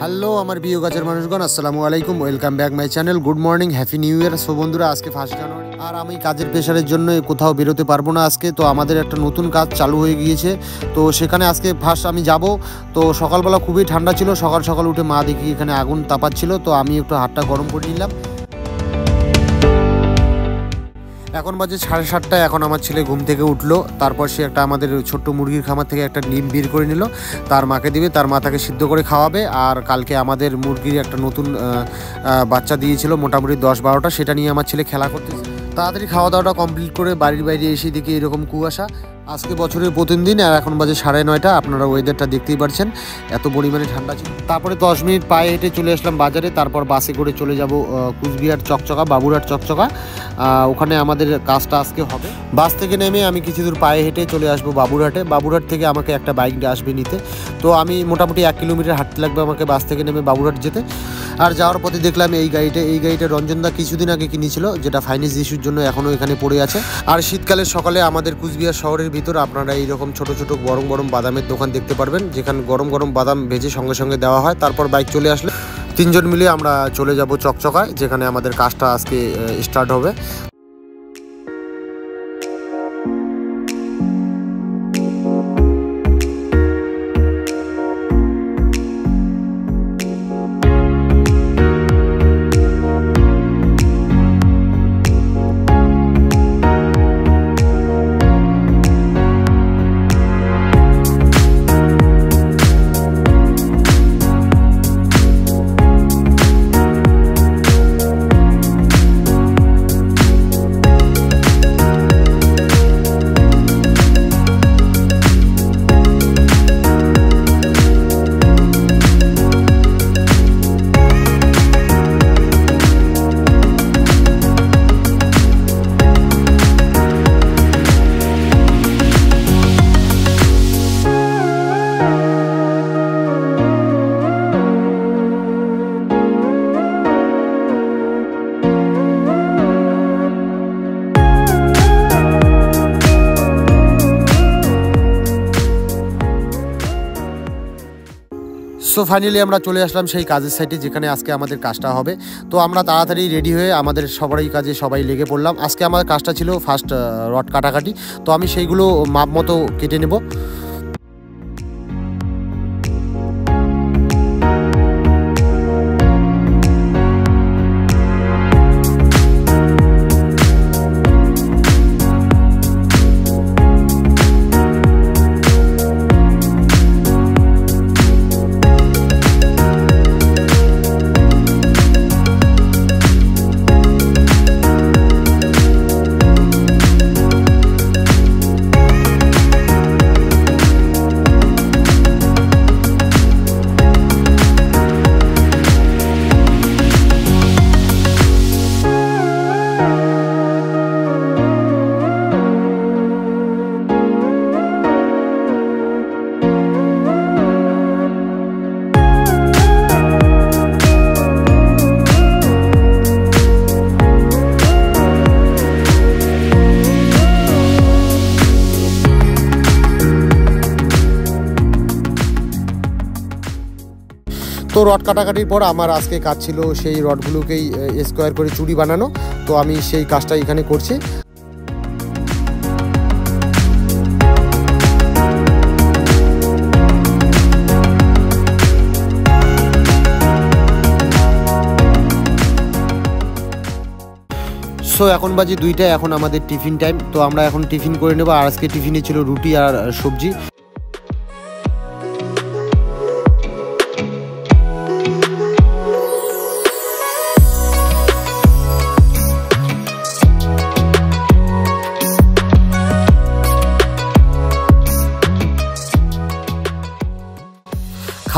Hello আমার প্রিয় গাছের মানুষগণ, আসসালামু আলাইকুম, welcome back my channel. Good morning, happy new year. So বন্ধুরা, আজকে 1 জানুয়ারি আর আমি কাজের প্রেশারের জন্য কোথাও বেরোতে পারবো না আজকে। তো আমাদের একটা নতুন কাজ চালু হয়ে গিয়েছে, তো সেখানে আজকে ফার্স্ট আমি যাব। তো সকালবেলা খুবই ঠান্ডা ছিল, সকাল সকাল উঠে মা দেখি এখানে আগুন তাপাচ্ছিল, তো আমি একটু হাতটা গরম করে নিলাম। এখন বাজে 7:30। এখন আমার ছেলে ঘুম থেকে উঠলো, তারপর সে একটা আমাদের ছোট্ট মুরগির খামার থেকে একটা ডিম বের করে নিল, তার মাকে দিবে, তার মা তাকে সিদ্ধ করে খাওয়াবে। আর কালকে আমাদের মুরগির একটা নতুন বাচ্চা দিয়েছিল, মোটামুটি 10-12টা, সেটা নিয়ে আমার ছেলে খেলা করতেছে। তাড়াতাড়ি খাওয়া দাওয়াটা কমপ্লিট করে বাড়ির বাইরে এসে দেখি এরকম কুয়াশা। আজকে বছরের প্রথম দিন, আর এখন বাজে 9:30। আপনারা ওয়েদারটা দেখতেই পাচ্ছেন, এত পরিমাণে ঠান্ডা ছিল। তারপরে 10 মিনিট পায়ে হেঁটে চলে আসলাম বাজারে, তারপর বাসে করে চলে যাব কুচবিহার চকচকা, বাবুরহাট চকচকা। ওখানে আমাদের কাজটা আজকে হবে। বাস থেকে নেমে আমি কিছু দূর পায়ে হেঁটে চলে আসবো বাবুরহাটে। বাবুরহাট থেকে আমাকে একটা বাইক আসবে নিতে, তো আমি মোটামুটি 1 কিলোমিটার হাঁটতে লাগবে আমাকে বাস থেকে নেমে বাবুরহাট যেতে। আর যাওয়ার পথে দেখলাম এই গাড়িটা রঞ্জনদা কিছুদিন আগে কিনেছিল, যেটা ফাইন্যান্স ইস্যুর জন্য এখনও এখানে পড়ে আছে। আর শীতকালের সকালে আমাদের কুচবিহার শহরের ভিতর আপনারা এইরকম ছোট ছোট গরম গরম বাদামের দোকান দেখতে পারবেন, যেখানে গরম গরম বাদাম ভেজে সঙ্গে সঙ্গে দেওয়া হয়। তারপর বাইক চলে আসলে 3 জন মিলে আমরা চলে যাব চকচকায়, যেখানে আমাদের কাজটা আজকে স্টার্ট হবে। সো ফাইনালি আমরা চলে আসলাম সেই কাজের সাইটে, যেখানে আজকে আমাদের কাজটা হবে। তো আমরা তাড়াতাড়ি রেডি হয়ে আমাদের সবারই কাজে সবাই লেগে পড়লাম। আজকে আমাদের কাজটা ছিল ফার্স্ট রড কাটাকাটি, তো আমি সেইগুলো মাপ মতো কেটে নেব। তো রড কাটাকাটির পর আমার আজকে কাজ ছিল সেই রডগুলোকেই স্কোয়ার করে চুড়ি বানানো, তো আমি সেই কাজটা এখানে করছি। সো এখন বাজে 2টা, এখন আমাদের টিফিন টাইম, তো আমরা এখন টিফিন করে নেব। আর আজকে টিফিনে ছিল রুটি আর সবজি।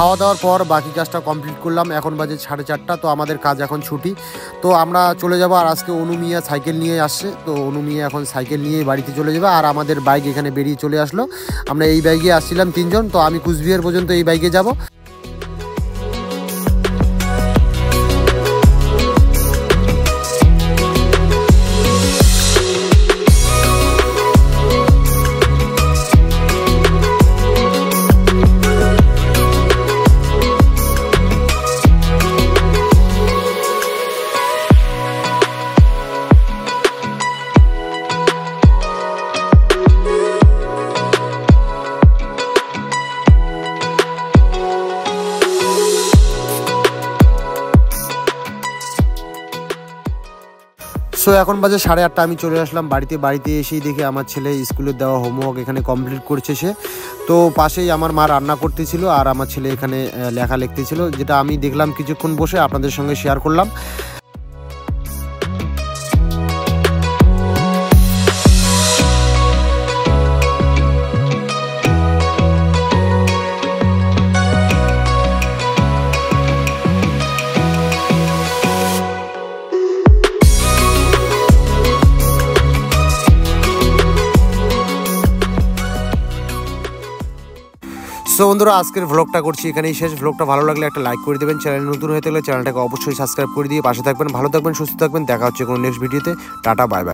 খাওয়া দাওয়ার পর বাকি কাজটা কমপ্লিট করলাম। এখন বাজে 4:30, তো আমাদের কাজ এখন ছুটি, তো আমরা চলে যাব। আর আজকে অনুমিয়া সাইকেল নিয়ে আসছে, তো অনুমিয়া এখন সাইকেল নিয়ে বাড়িতে চলে যাবে। আর আমাদের বাইক এখানে বেরিয়ে চলে আসলো। আমরা এই বাইকে আসছিলাম 3 জন, তো আমি কুচবিহার পর্যন্ত এই বাইকে যাব। সো এখন বাজে 8:30, আমি চলে আসলাম বাড়িতে এসেই দেখি আমার ছেলে স্কুলের দেওয়া হোমওয়ার্ক এখানে কমপ্লিট করছে সে। তো পাশেই আমার মা রান্না করতেছিল আর আমার ছেলে এখানে লেখা লিখতেছিল, যেটা আমি দেখলাম কিছুক্ষণ বসে, আপনাদের সঙ্গে শেয়ার করলাম। সো বন্ধুরা, আজকের ভ্লগটা করছি এখানেই শেষ। ভ্লগটা ভালো লাগলে একটা লাইক করে দেবেন, চ্যানেল নতুন হয়ে থাকলে চ্যানেলটাকে অবশ্যই সাবস্ক্রাইব করে দিয়ে পাশে থাকবেন। ভালো থাকবেন, সুস্থ থাকবেন, দেখা হচ্ছে কোনো নেক্সট ভিডিওতে। Tata, bye bye.